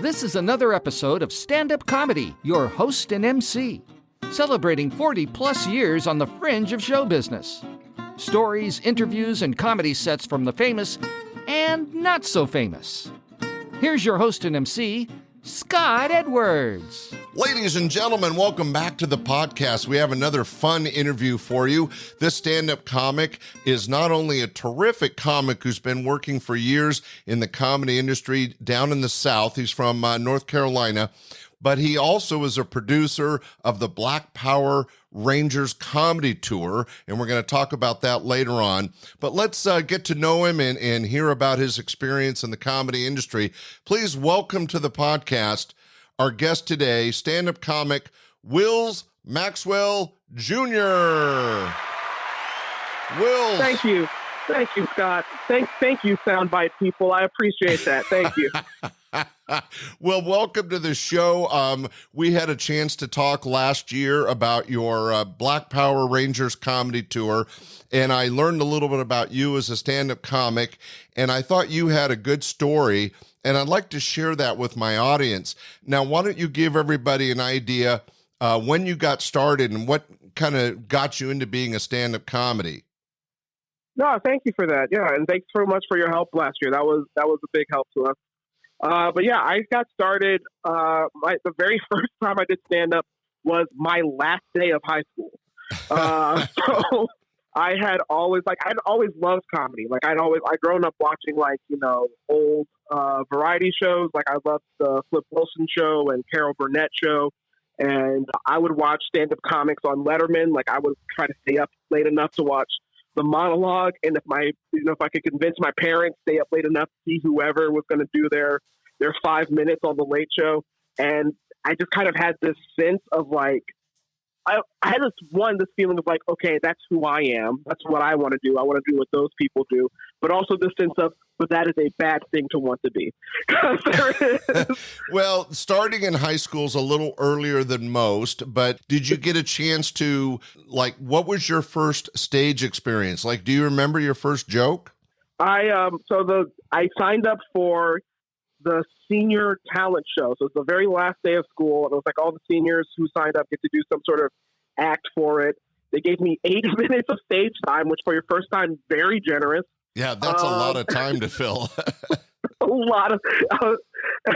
This is another episode of Standup Comedy, your host and MC, celebrating 40-plus years on the fringe of show business. Stories, interviews, and comedy sets from the famous and not so famous. Here's your host and MC, Scott Edwards. Ladies and gentlemen, welcome back to the podcast. We have another fun interview for you. This stand-up comic is not only a terrific comic who's been working for years in the comedy industry down in the South. He's from North Carolina, but he also is a producer of the Black Power Rangers comedy tour, and we're going to talk about that later on. But let's get to know him and hear about his experience in the comedy industry. Please welcome to the podcast our guest today, stand-up comic Maxwell Jr. Wills. Thank you, Scott. Thank you, soundbite people. I appreciate that. Thank you. Well, welcome to the show. We had a chance to talk last year about your Black Power Rangers comedy tour, and I learned a little bit about you as a stand-up comic, and I thought you had a good story, and I'd like to share that with my audience. Now, why don't you give everybody an idea when you got started and what kind of got you into being a stand-up comedy? No, thank you for that. Yeah, and thanks so much for your help last year. That was a big help to us. But yeah, I got started. The very first time I did stand up was my last day of high school. So I'd always loved comedy. I'd grown up watching old variety shows. I loved the Flip Wilson show and Carol Burnett show, and I would watch stand up comics on Letterman. I would try to stay up late enough to watch the monologue, and if I could convince my parents, stay up late enough to see whoever was going to do their 5 minutes on the Late Show. And I just kind of had this sense of I had this feeling of okay, that's who I am. That's what I want to do. I want to do what those people do. But also this sense of, but that is a bad thing to want to be. Well, starting in high school is a little earlier than most, but did you get a chance to, what was your first stage experience? Do you remember your first joke? I signed up for the senior talent show. So it's the very last day of school. And it was all the seniors who signed up get to do some sort of act for it. They gave me 8 minutes of stage time, which for your first time, very generous. Yeah, that's a lot of time to fill. A lot of,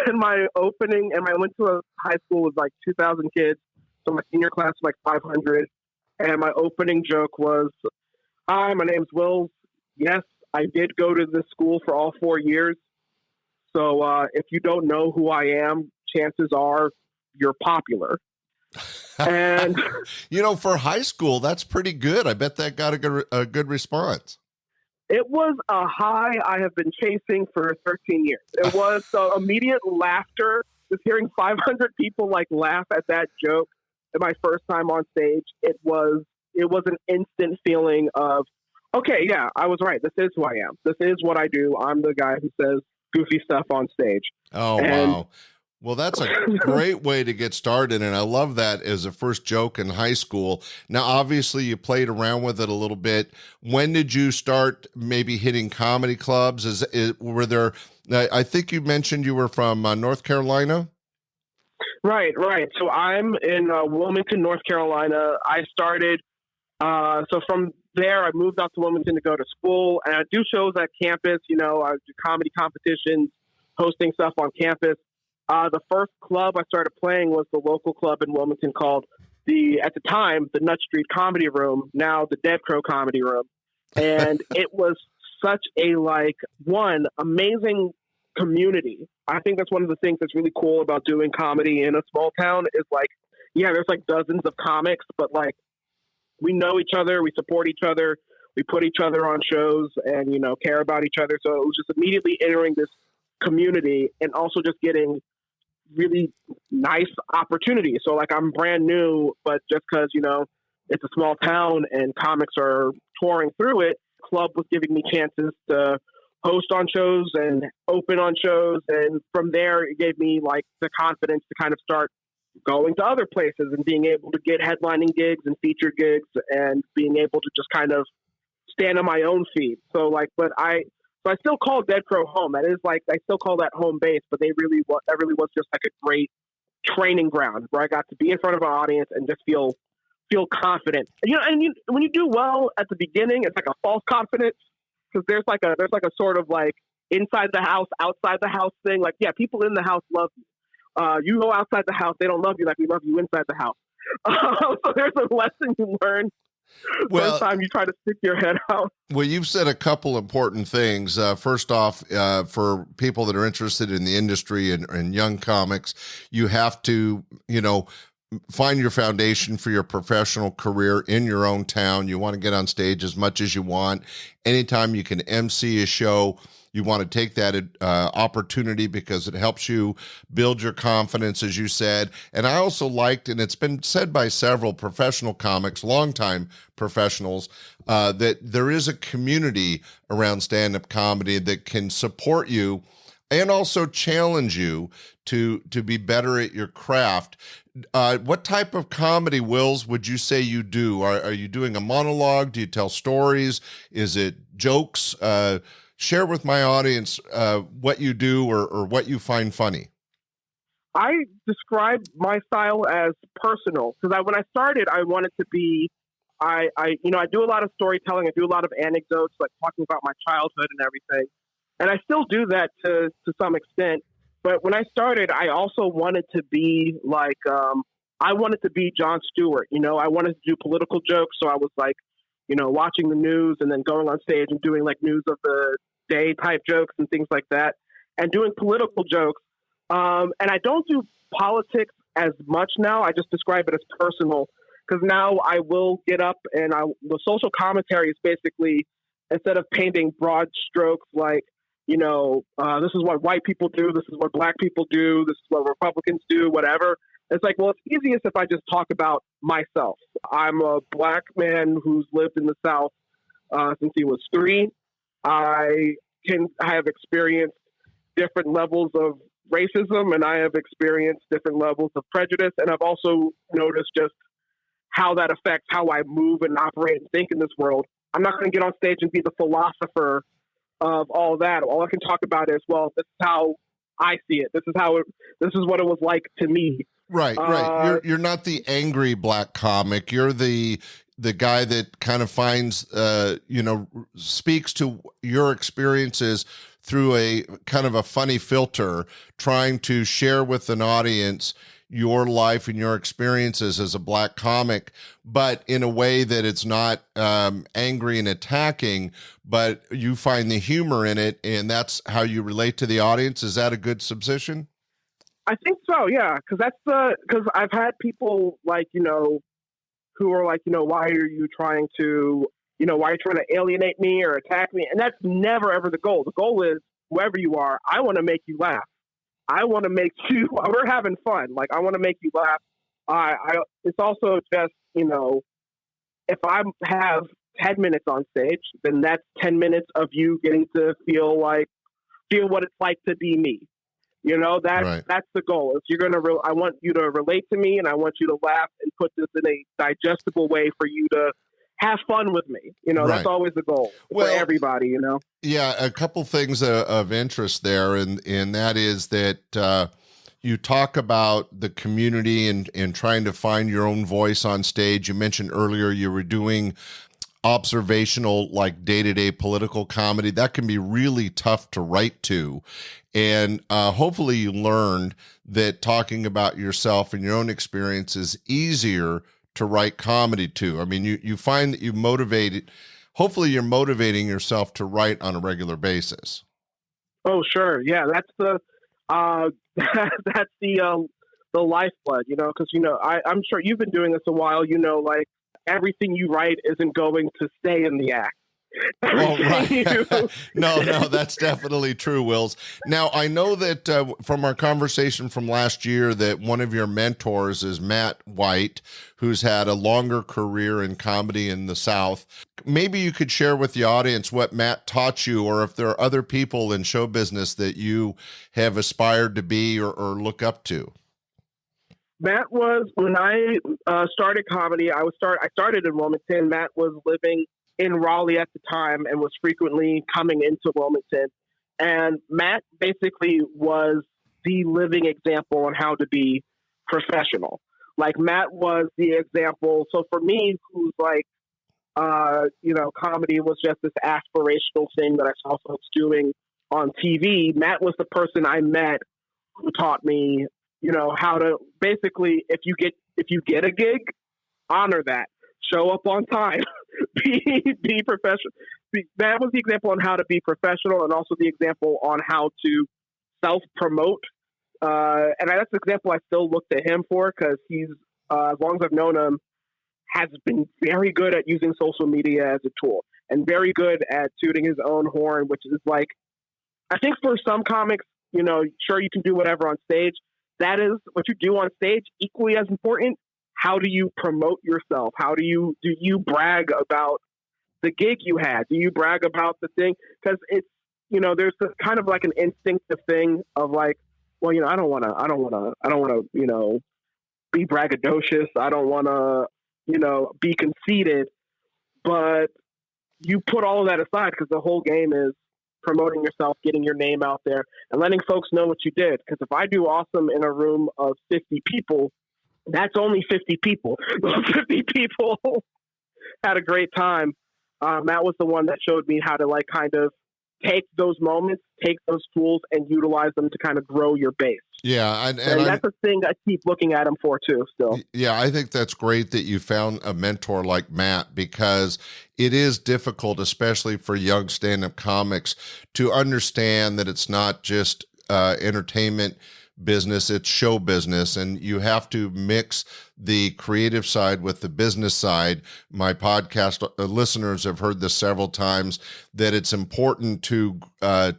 and my opening, and I went to a high school with 2,000 kids. So my senior class was 500. And my opening joke was, "Hi, my name's Wills. Yes, I did go to this school for all 4 years. So if you don't know who I am, chances are you're popular." And for high school, that's pretty good. I bet that got a good response. It was a high I have been chasing for 13 years. It was immediate laughter. Just hearing 500 people laugh at that joke at my first time on stage. It was an instant feeling of, okay, yeah, I was right. This is who I am. This is what I do. I'm the guy who says goofy stuff on stage. Oh, wow. Well, that's a great way to get started, and I love that as a first joke in high school. Now, obviously, you played around with it a little bit. When did you start maybe hitting comedy clubs? Were there? I think you mentioned you were from North Carolina. Right. So I'm in Wilmington, North Carolina. I started. So from there, I moved out to Wilmington to go to school, and I do shows at campus. I do comedy competitions, hosting stuff on campus. The first club I started playing was the local club in Wilmington called at the time, the Nut Street Comedy Room, now the Dead Crow Comedy Room. And it was such a, amazing community. I think that's one of the things that's really cool about doing comedy in a small town is there's dozens of comics, but we know each other, we support each other, we put each other on shows and, care about each other. So it was just immediately entering this community and also just getting really nice opportunities. So I'm brand new, but just because, it's a small town and comics are touring through it, club was giving me chances to host on shows and open on shows. And from there, it gave me the confidence to kind of start going to other places and being able to get headlining gigs and featured gigs and being able to just kind of stand on my own feet. So but So I still call Dead Crow home. That is like, I still call that home base, but that really was just like a great training ground where I got to be in front of an audience and just feel confident. When you do well at the beginning, it's like a false confidence, because there's like a sort of like inside the house, outside the house thing. Like, yeah, people in the house love you. You go outside the house, they don't love you like we love you inside the house. So there's a lesson you learn first time you try to stick your head out. Well, you've said a couple important things. First off, for people that are interested in the industry and young comics, you have to, find your foundation for your professional career in your own town. You want to get on stage as much as you want. Anytime you can MC a show, you want to take that opportunity, because it helps you build your confidence, as you said. And I also liked, and it's been said by several professional comics, longtime professionals, that there is a community around stand-up comedy that can support you and also challenge you to be better at your craft. What type of comedy, Wills, would you say you do? Are you doing a monologue? Do you tell stories? Is it jokes? Share with my audience what you do or what you find funny. I describe my style as personal, because when I started, I wanted to be, I do a lot of storytelling. I do a lot of anecdotes, like talking about my childhood and everything. And I still do that to some extent. But when I started, I also wanted to be like, I wanted to be Jon Stewart. I wanted to do political jokes. So I was like, watching the news and then going on stage and doing like news of the day type jokes and things like that, and doing political jokes. And I don't do politics as much now. I just describe it as personal, because now I will get up and the social commentary is basically, instead of painting broad strokes like, this is what white people do, this is what black people do, this is what Republicans do, whatever. It's like, well, it's easiest if I just talk about myself. I'm a black man who's lived in the South since he was 3. I have experienced different levels of racism, and I have experienced different levels of prejudice. And I've also noticed just how that affects how I move and operate and think in this world. I'm not going to get on stage and be the philosopher of all that. All I can talk about is, well, this is how I see it. This is what it was like to me. Right. You're not the angry black comic. You're the guy that kind of finds, speaks to your experiences through a kind of a funny filter, trying to share with an audience your life and your experiences as a black comic, but in a way that it's not angry and attacking, but you find the humor in it, and that's how you relate to the audience. Is that a good supposition? I think so, yeah, because I've had people like, who are like, why are you trying to alienate me or attack me? And that's never, ever the goal. The goal is, whoever you are, I want to make you laugh. I want to make you, we're having fun. Like, I want to make you laugh. It's also just, if I have 10 minutes on stage, then that's 10 minutes of you getting to feel what it's like to be me. That's the goal. If you're going to, I want you to relate to me, and I want you to laugh and put this in a digestible way for you to have fun with me. That's always the goal for everybody, Yeah, a couple things of interest there, and that is that you talk about the community and trying to find your own voice on stage. You mentioned earlier you were doing observational, like day-to-day political comedy. That can be really tough to write to. And hopefully you learned that talking about yourself and your own experience is easier to write comedy to. I mean, you find that hopefully you're motivating yourself to write on a regular basis. Oh, sure. Yeah, that's the lifeblood, because, I'm sure you've been doing this a while, like everything you write isn't going to stay in the act. Oh, right. No, that's definitely true, Wills. Now, I know that from our conversation from last year that one of your mentors is Matt White, who's had a longer career in comedy in the South. Maybe you could share with the audience what Matt taught you, or if there are other people in show business that you have aspired to be or look up to. Matt was, when I started comedy, I started in Wilmington. Matt was living in Raleigh at the time and was frequently coming into Wilmington. And Matt basically was the living example on how to be professional. Like, Matt was the example. So for me, who's like, comedy was just this aspirational thing that I saw folks doing on TV, Matt was the person I met who taught me, how to basically, if you get a gig, honor that, show up on time, be professional. That was the example on how to be professional, and also the example on how to self-promote. And that's the example I still look to him for, because he's, as long as I've known him, has been very good at using social media as a tool, and very good at tooting his own horn, which is like, I think for some comics, sure, you can do whatever on stage. That is what you do on stage, equally as important. How do you promote yourself? How do you brag about the gig you had? Do you brag about the thing? Because it's, there's this kind of like an instinctive thing of like, well, I don't want to, be braggadocious. I don't want to, be conceited. But you put all of that aside, because the whole game is promoting yourself, getting your name out there, and letting folks know what you did. Because if I do awesome in a room of 50 people, that's only 50 people. Those 50 people had a great time. Matt was the one that showed me how to like kind of take those moments, take those tools, and utilize them to kind of grow your base. Yeah, and that's a thing I keep looking at him for too. Still, yeah, I think that's great that you found a mentor like Matt, because it is difficult, especially for young stand-up comics, to understand that it's not just entertainment business, it's show business, and you have to mix the creative side with the business side. My podcast listeners have heard this several times, that it's important to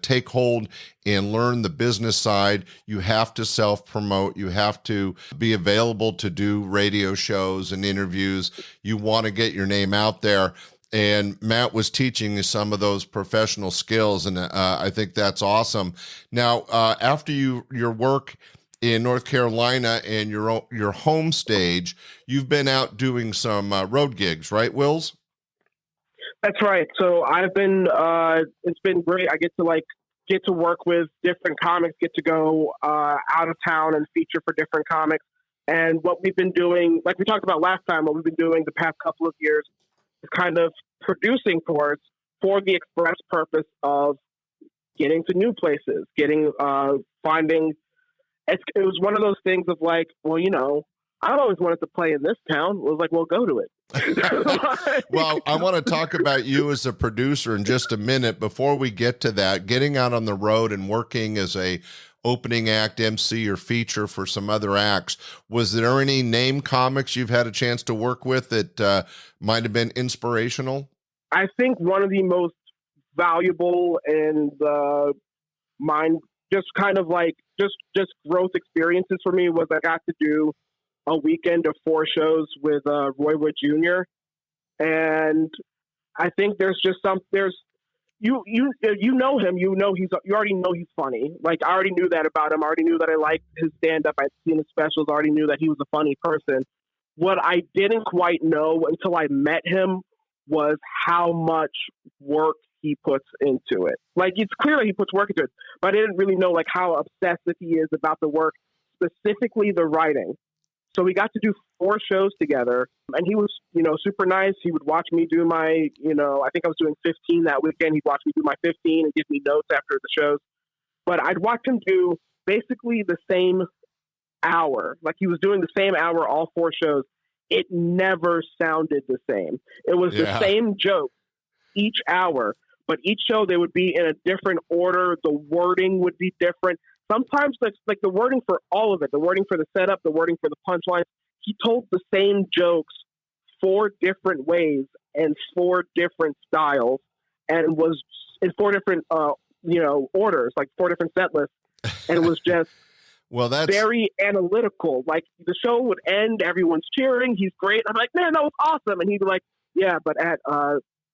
take hold and learn the business side. You have to self-promote. You have to be available to do radio shows and interviews. You want to get your name out there. And Matt was teaching you some of those professional skills, and I think that's awesome. Now, after your work in North Carolina and your home stage, you've been out doing some road gigs, right, Wills? That's right. So I've been. It's been great. I get to work with different comics, get to go out of town and feature for different comics. And what we've been doing, like we talked about last time, what we've been doing the past couple of years, kind of producing for the express purpose of getting to new places, finding. It was one of those things of like, well, I always wanted to play in this town. It was like, well, go to it. Well, I want to talk about you as a producer in just a minute. Before we get to that, getting out on the road and working as a opening act, MC, or feature for some other acts, was there any name comics you've had a chance to work with that might have been inspirational? I think one of the most valuable and mind, just kind of like just growth experiences for me, was I got to do a weekend of 4 shows with Roy Wood Jr. And I think you know him, you already know he's funny. Like, I already knew that about him. I already knew that I liked his stand-up. I'd seen his specials. I already knew that he was a funny person. What I didn't quite know until I met him was how much work he puts into it. Like, it's clear that he puts work into it, but I didn't really know like how obsessive he is about the work, specifically the writing. So we got to do 4 shows together, and he was, super nice. He would watch me do my, I think I was doing 15 that weekend. He'd watch me do my 15 and give me notes after the shows. But I'd watch him do basically the same hour. Like, he was doing the same hour, all 4 shows. It never sounded the same. It was the same joke each hour, but each show they would be in a different order. The wording would be different. Sometimes it's like the wording for all of it, the wording for the setup, the wording for the punchline. He told the same jokes 4 different ways and 4 different styles, and was in 4 different, orders, like 4 different set lists. And it was just that's very analytical. Like, the show would end, everyone's cheering, he's great. I'm like, man, that was awesome. And he'd be like, yeah, but at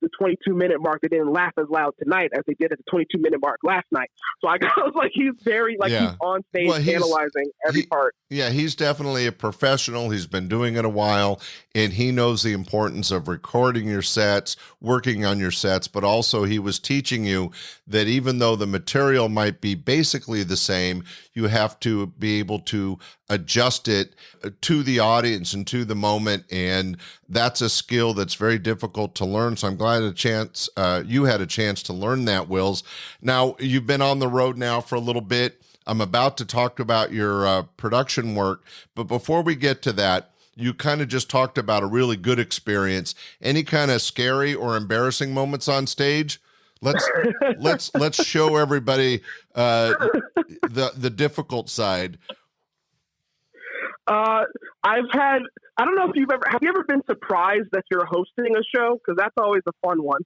the 22-minute mark, they didn't laugh as loud tonight as they did at the 22-minute mark last night. So I was like, he's very, like, he's on stage analyzing every part. Yeah, he's definitely a professional. He's been doing it a while, and he knows the importance of recording your sets, working on your sets, but also he was teaching you that even though the material might be basically the same, you have to be able to adjust it to the audience and to the moment, and that's a skill that's very difficult to learn. So I'm glad you had a chance to learn that, Wills. Now, you've been on the road now for a little bit. I'm about to talk about your production work, but before we get to that, you kind of just talked about a really good experience. Any kind of scary or embarrassing moments on stage? Let's show everybody the difficult side. I don't know if have you ever been surprised that you're hosting a show? Because that's always a fun one.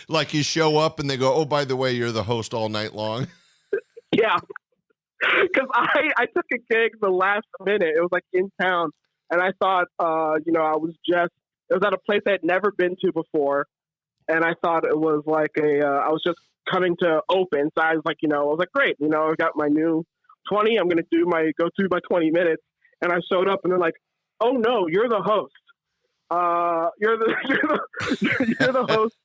Like you show up and they go, oh, by the way, you're the host all night long. Yeah. Because I took a gig the last minute. It was like in town. And I thought, it was at a place I had never been to before. And I thought it was like I was just coming to open. So I was like, I was like, great. I got my new 20. I'm going to go through my 20 minutes. And I showed up and they're like, oh no, you're the host. You're the host.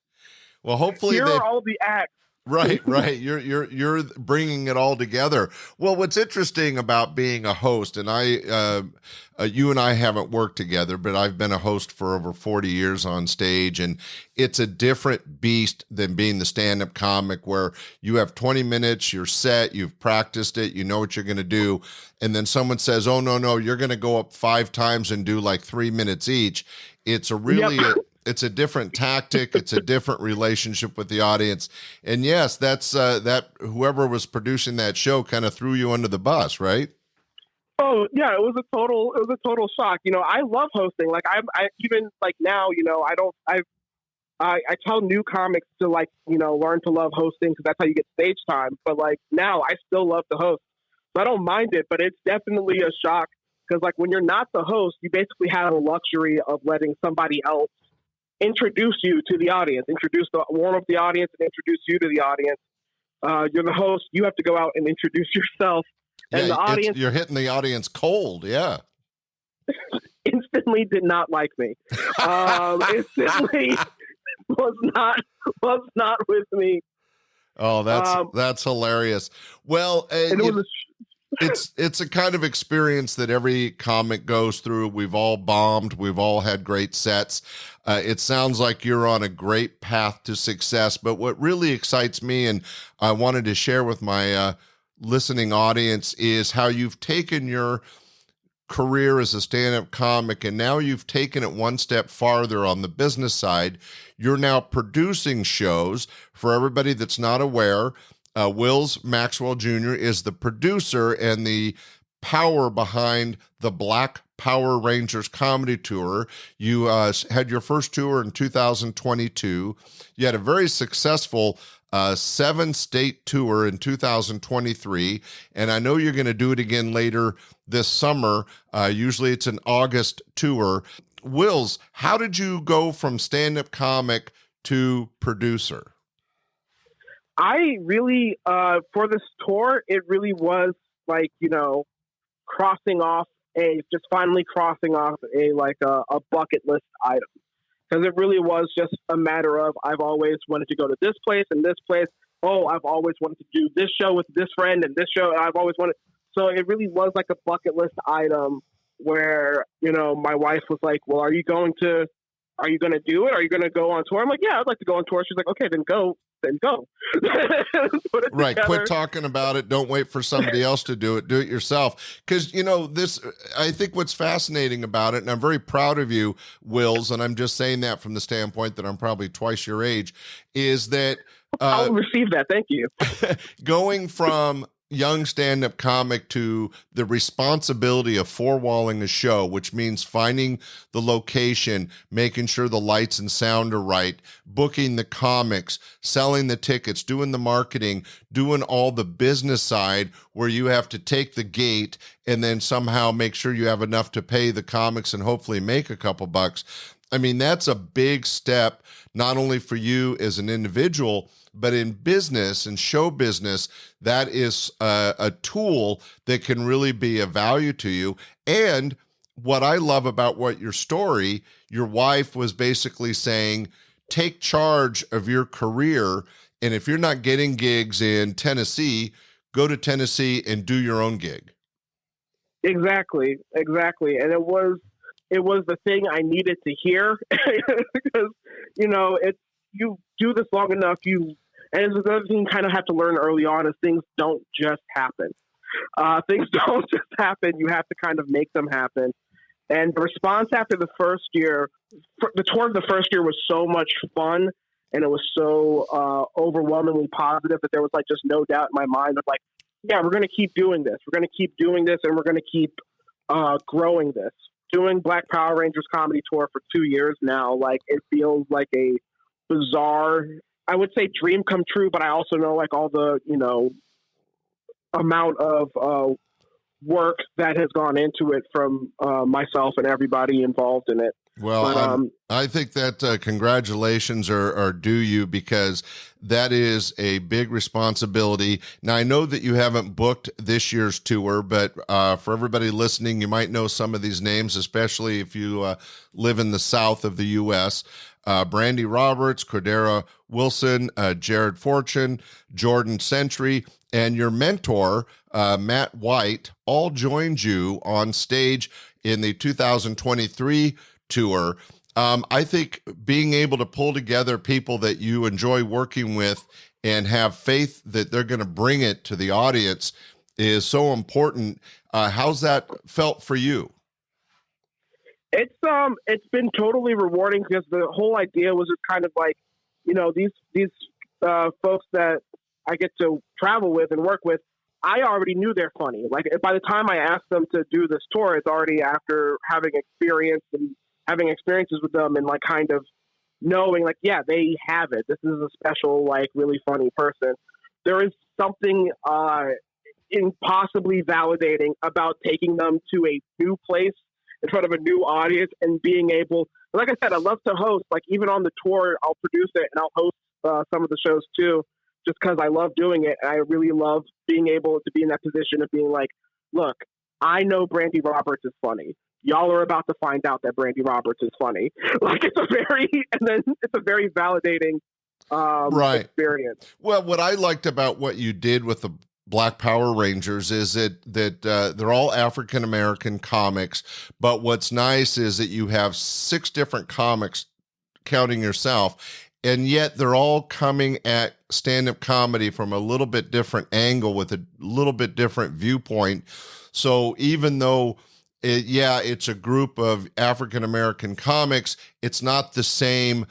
Well, hopefully here are all the acts. Right. You're bringing it all together. Well, what's interesting about being a host, and you and I haven't worked together, but I've been a host for over 40 years on stage, and it's a different beast than being the stand-up comic where you have 20 minutes, you're set, you've practiced it, you know what you're going to do, and then someone says, oh, no, you're going to go up 5 times and do like 3 minutes each. It's it's a different tactic. It's a different relationship with the audience. And yes, that's that whoever was producing that show kind of threw you under the bus, right? Oh yeah, it was a total shock. I love hosting. Like I even like now, I tell new comics to learn to love hosting because that's how you get stage time. But like now I still love to host. So I don't mind it, but it's definitely a shock because like when you're not the host, you basically have the luxury of letting somebody else introduce you to the audience, warm up the audience and introduce you to the audience. You're the host. You have to go out and introduce yourself. And the audience, you're hitting the audience cold. Yeah. Instantly did not like me. Instantly was not with me. Oh, that's hilarious. Well, it's a kind of experience that every comic goes through. We've all bombed. We've all had great sets. It sounds like you're on a great path to success. But what really excites me, and I wanted to share with my listening audience, is how you've taken your career as a stand-up comic, and now you've taken it one step farther on the business side. You're now producing shows. For everybody that's not aware, Wills Maxwell Jr. is the producer and the power behind the Black Power Rangers comedy tour. You had your first tour in 2022. You had a very successful 7-state tour in 2023, and I know you're going to do it again later this summer. Usually it's an August tour. Wills, how did you go from stand-up comic to producer? I really, for this tour, it really was like, finally crossing off a bucket list item. Because it really was just a matter of, I've always wanted to go to this place and this place. Oh, I've always wanted to do this show with this friend and this show. I've always wanted. So it really was like a bucket list item where, my wife was like, well, are you going to do it? Are you going to go on tour? I'm like, yeah, I'd like to go on tour. She's like, okay, then go. Put it right. together. Quit talking about it. Don't wait for somebody else to do it. Do it yourself. Because, I think what's fascinating about it, and I'm very proud of you, Wills, and I'm just saying that from the standpoint that I'm probably twice your age, is that I'll receive that. Thank you. Going from young stand-up comic to the responsibility of four-walling a show, which means finding the location, making sure the lights and sound are right, booking the comics, selling the tickets, doing the marketing, doing all the business side where you have to take the gate and then somehow make sure you have enough to pay the comics and hopefully make a couple bucks. I mean, that's a big step, not only for you as an individual, but in business and show business. That is a tool that can really be of value to you. And what I love about your story, your wife was basically saying, take charge of your career. And if you're not getting gigs in Tennessee, go to Tennessee and do your own gig. Exactly. And it was the thing I needed to hear because, you do this long enough, and it's another thing you kind of have to learn early on is things don't just happen. Things don't just happen. You have to kind of make them happen. And the response after the first year, the tour of the first year was so much fun, and it was so overwhelmingly positive that there was like just no doubt in my mind of like, yeah, we're going to keep doing this. We're going to keep doing this, and we're going to keep growing this. Doing Black Power Rangers comedy tour for 2 years now, like it feels like a bizarre, I would say dream come true, but I also know like all the, amount of work that has gone into it from myself and everybody involved in it. Well, I think that congratulations are due you, because that is a big responsibility. Now, I know that you haven't booked this year's tour, but for everybody listening, you might know some of these names, especially if you live in the south of the U.S. Brandy Roberts, Cordera Wilson, Jared Fortune, Jordan Sentry, and your mentor, Matt White, all joined you on stage in the 2023 tour. I think being able to pull together people that you enjoy working with and have faith that they're going to bring it to the audience is so important. How's that felt for you? It's been totally rewarding because the whole idea was just kind of like, these folks that I get to travel with and work with, I already knew they're funny. Like by the time I asked them to do this tour, it's already after having experiences with them and like kind of knowing like, yeah, they have it. This is a special, like really funny person. There is something impossibly validating about taking them to a new place in front of a new audience and being able, like I said, I love to host, like even on the tour, I'll produce it and I'll host some of the shows too, just because I love doing it. And I really love being able to be in that position of being like, look, I know Brandy Roberts is funny. Y'all are about to find out that Brandy Roberts is funny. Like it's a very validating experience. Well, what I liked about what you did with the Black Power Rangers is that they're all African American comics, but what's nice is that you have 6 different comics, counting yourself, and yet they're all coming at stand-up comedy from a little bit different angle with a little bit different viewpoint. So even though it's a group of African American comics, it's not the same,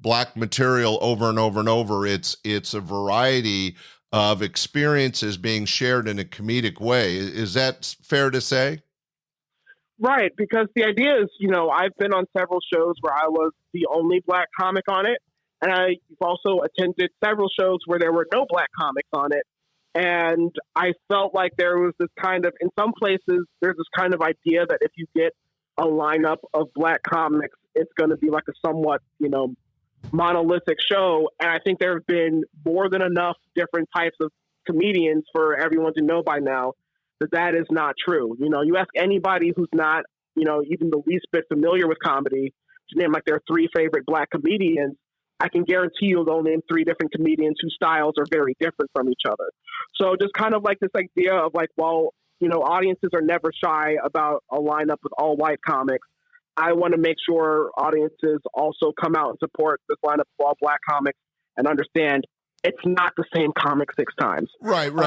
black material over and over and over. It's a variety of experiences being shared in a comedic way. Is that fair to say? Right, because the idea is, I've been on several shows where I was the only black comic on it, and I've also attended several shows where there were no black comics on it, and I felt like there was this kind of, in some places, there's this kind of idea that if you get a lineup of black comics, it's going to be like a somewhat, monolithic show, and I think there have been more than enough different types of comedians for everyone to know by now that is not true. You ask anybody who's not, even the least bit familiar with comedy to name like their 3 favorite black comedians, I can guarantee you they'll name 3 different comedians whose styles are very different from each other. So just kind of like this idea of like, well, audiences are never shy about a lineup with all white comics. I want to make sure audiences also come out and support this lineup of all black comics and understand it's not the same comic 6 times. Right. We're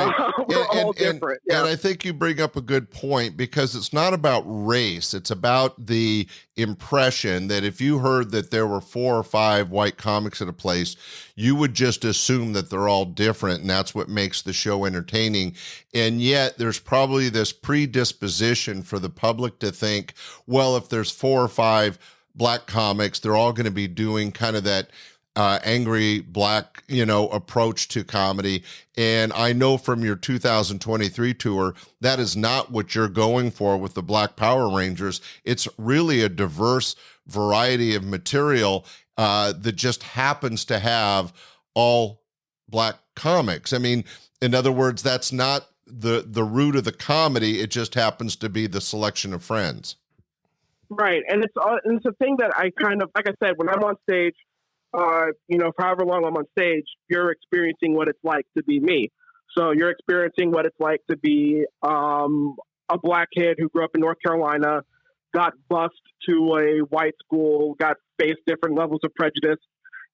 all different. And I think you bring up a good point, because it's not about race. It's about the impression that if you heard that there were 4 or 5 white comics at a place, you would just assume that they're all different, and that's what makes the show entertaining. And yet there's probably this predisposition for the public to think, well, if there's 4 or 5 black comics, they're all going to be doing kind of that angry black, approach to comedy. And I know from your 2023 tour, that is not what you're going for with the Black Power Rangers. It's really a diverse variety of material that just happens to have all black comics. I mean, in other words, that's not the root of the comedy. It just happens to be the selection of friends. Right. And it's a thing that I kind of, like I said, when I'm on stage, for however long I'm on stage, you're experiencing what it's like to be me. So you're experiencing what it's like to be a black kid who grew up in North Carolina, got bused to a white school, faced different levels of prejudice,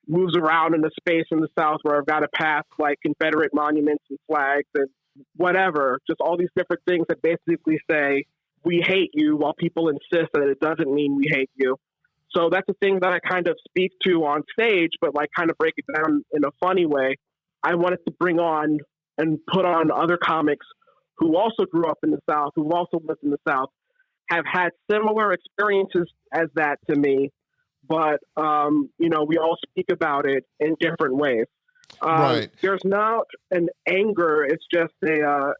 moves around in the space in the South where I've got to pass like Confederate monuments and flags and whatever, just all these different things that basically say, we hate you, while people insist that it doesn't mean we hate you. So that's the thing that I kind of speak to on stage, but like kind of break it down in a funny way. I wanted to bring on and put on other comics who also grew up in the South, who also lived in the South, have had similar experiences as that to me, but, we all speak about it in different ways. Right. There's not an anger. It's just a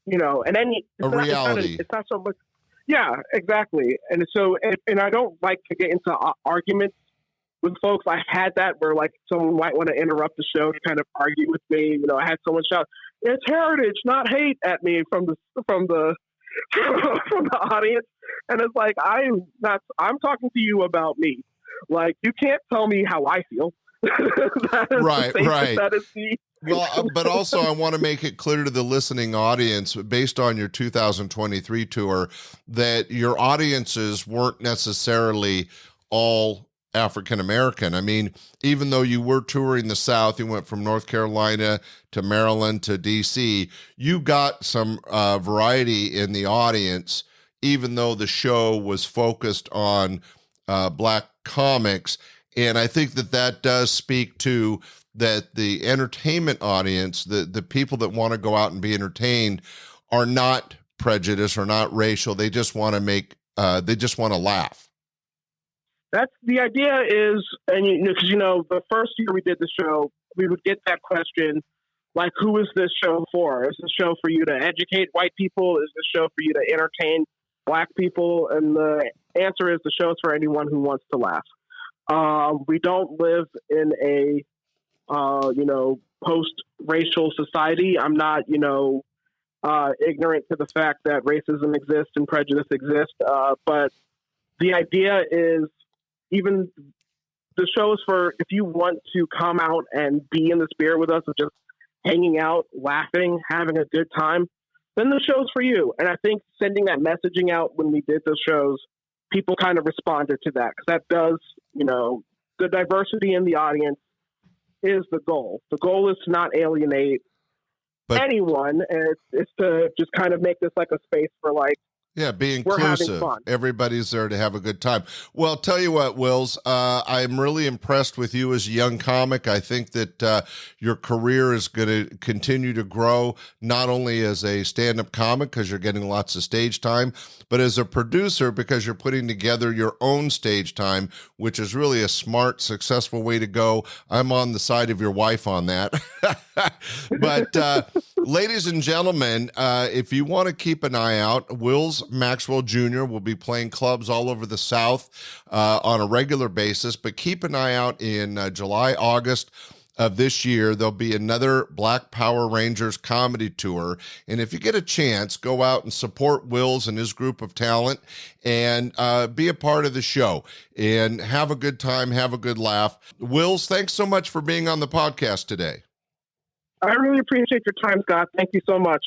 reality. It's not so much. Yeah, exactly. And so, and I don't like to get into arguments with folks. I've had that where like someone might want to interrupt the show to kind of argue with me. I had someone shout, "It's heritage, not hate," at me from the from the audience, and it's like I'm talking to you about me. Like, you can't tell me how I feel. Right. That is the. Well, but also I want to make it clear to the listening audience, based on your 2023 tour, that your audiences weren't necessarily all African American. I mean, even though you were touring the South, you went from North Carolina to Maryland to DC, you got some variety in the audience, even though the show was focused on black comics. And I think that does speak to that the entertainment audience, the people that want to go out and be entertained, are not prejudiced or not racial. They just want to they just want to laugh. That's the idea is, and because the first year we did the show, we would get that question, like, who is this show for? Is this show for you to educate white people? Is this show for you to entertain black people? And the answer is, the show's for anyone who wants to laugh. We don't live in a post-racial society. I'm not, ignorant to the fact that racism exists and prejudice exists. But the idea is, even the show is for, if you want to come out and be in the spirit with us of just hanging out, laughing, having a good time, then the show's for you. And I think sending that messaging out when we did those shows, people kind of responded to that, because that does, the diversity in the audience is the goal. The goal is to not alienate anyone. And it's to just kind of make this like a space for like, be inclusive. Everybody's there to have a good time. Well, tell you what, Wills, I'm really impressed with you as a young comic. I think that your career is going to continue to grow, not only as a stand-up comic because you're getting lots of stage time, but as a producer because you're putting together your own stage time, which is really a smart, successful way to go. I'm on the side of your wife on that. But ladies and gentlemen, if you want to keep an eye out, Wills Maxwell Jr. will be playing clubs all over the South on a regular basis, but keep an eye out in July, August of this year. There'll be another Black Power Rangers comedy tour. And if you get a chance, go out and support Wills and his group of talent and be a part of the show and have a good time, have a good laugh. Wills, thanks so much for being on the podcast today. I really appreciate your time, Scott. Thank you so much.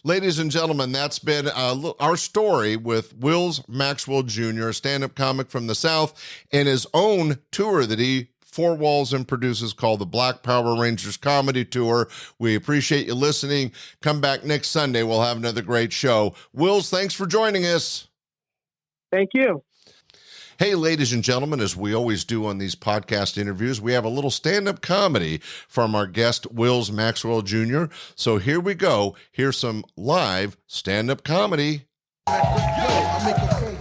Ladies and gentlemen, that's been our story with Wills Maxwell Jr., a stand-up comic from the South, and his own tour that he four walls and produces called the Black Power Rangers Comedy Tour. We appreciate you listening. Come back next Sunday. We'll have another great show. Wills, thanks for joining us. Thank you. Hey, ladies and gentlemen, as we always do on these podcast interviews, we have a little stand-up comedy from our guest, Wills Maxwell Jr. So here we go. Here's some live stand-up comedy. Hey,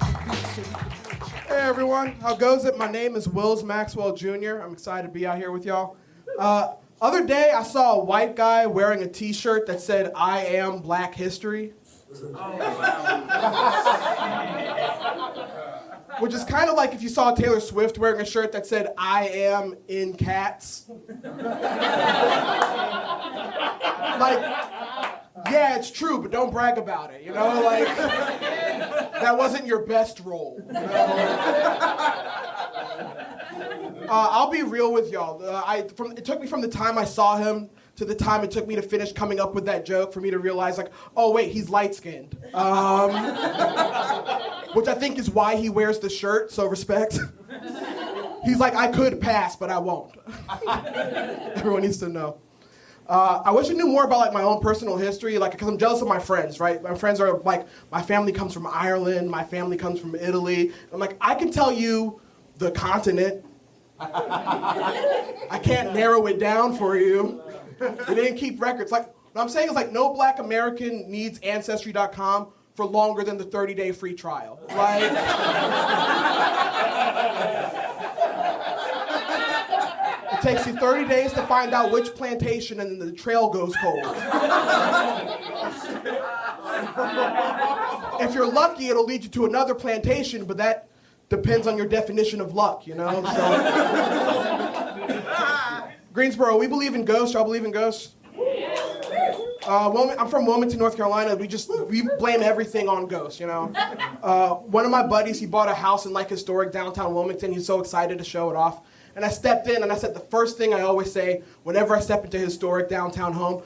everyone. everyone. How goes it? My name is Maxwell Jr. I'm excited to be out here with y'all. Other day, I saw a white guy wearing a t-shirt that said, "I am Black History." Which is kind of like if you saw Taylor Swift wearing a shirt that said, "I am in Cats." Like, yeah, it's true, but don't brag about it, you know? Like, that wasn't your best role, you know? I'll be real with y'all. It took me from the time I saw him to the time it took me to finish coming up with that joke for me to realize, like, oh, wait, he's light-skinned. Which I think is why he wears the shirt, so respect. He's like, I could pass, but I won't. Everyone needs to know. I wish I knew more about, like, my own personal history, like, because I'm jealous of my friends, right? My friends are, like, my family comes from Ireland, my family comes from Italy. I'm like, I can tell you the continent. I can't narrow it down for you. They didn't keep records. Like, what I'm saying is, like, no Black American needs Ancestry.com for longer than the 30-day free trial. Like, it takes you 30 days to find out which plantation and then the trail goes cold. If you're lucky, it'll lead you to another plantation, but that depends on your definition of luck, you know? So, Greensboro, we believe in ghosts. Y'all believe in ghosts? I'm from Wilmington, North Carolina. We blame everything on ghosts, you know? One of my buddies, he bought a house in, like, historic downtown Wilmington. He's so excited to show it off. And I stepped in and I said the first thing I always say whenever I step into historic downtown home,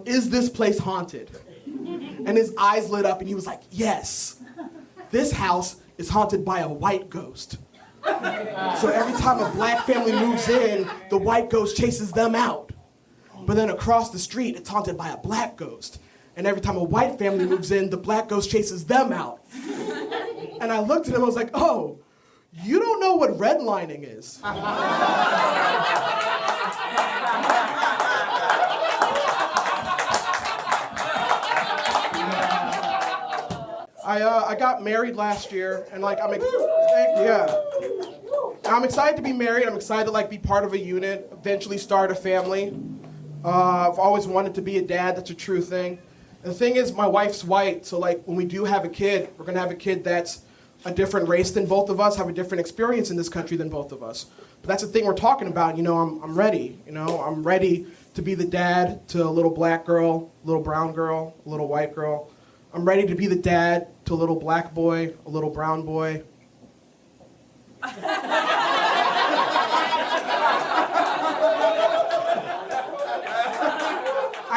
is this place haunted? And his eyes lit up and he was like, yes, this house is haunted by a white ghost. So every time a Black family moves in, the white ghost chases them out. But then across the street, it's haunted by a Black ghost. And every time a white family moves in, the Black ghost chases them out. And I looked at him, I was like, oh, you don't know what redlining is. I got married last year, and, like, I'm excited to be married. I'm excited to, like, be part of a unit, eventually start a family. I've always wanted to be a dad. That's a true thing. And the thing is, my wife's white, so, like, when we do have a kid, we're gonna have a kid that's a different race than both of us, have a different experience in this country than both of us. But that's the thing we're talking about. You know, I'm ready. You know, I'm ready to be the dad to a little Black girl, a little brown girl, a little white girl. I'm ready to be the dad to a little Black boy, a little brown boy. I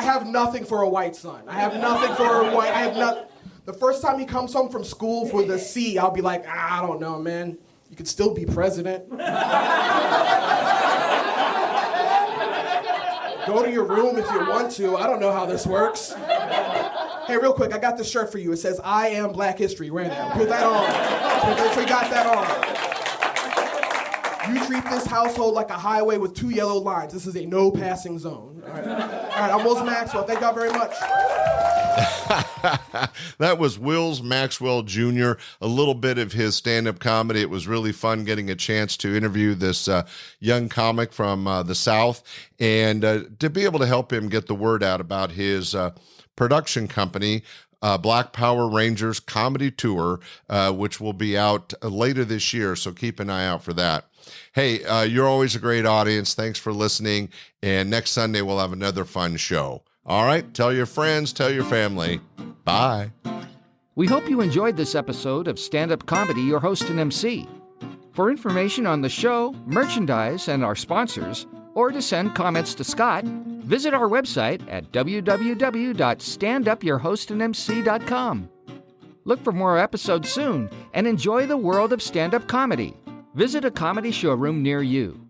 have nothing for a white son. I have nothing for a white. The first time he comes home from school with a C, I'll be like, I don't know, man. You could still be president. Go to your room if you want to. I don't know how this works. Hey, real quick, I got this shirt for you. It says, I am Black History. Wear that. Put that on. Make sure you got that on. You treat this household like a highway with 2 yellow lines. This is a no passing zone. All right, I'm Wills Maxwell. Thank y'all very much. That was Wills Maxwell Jr., a little bit of his stand-up comedy. It was really fun getting a chance to interview this young comic from the South and to be able to help him get the word out about his production company, Black Power Rangers Comedy Tour, which will be out later this year, so keep an eye out for that. Hey, you're always a great audience. Thanks for listening, and next Sunday we'll have another fun show. All right, tell your friends, tell your family. Bye. We hope you enjoyed this episode of Stand-Up Comedy, your host and MC. For information on the show, merchandise, and our sponsors, or to send comments to Scott, visit our website at www.standupyourhostandmc.com. Look for more episodes soon and enjoy the world of stand-up comedy. Visit a comedy showroom near you.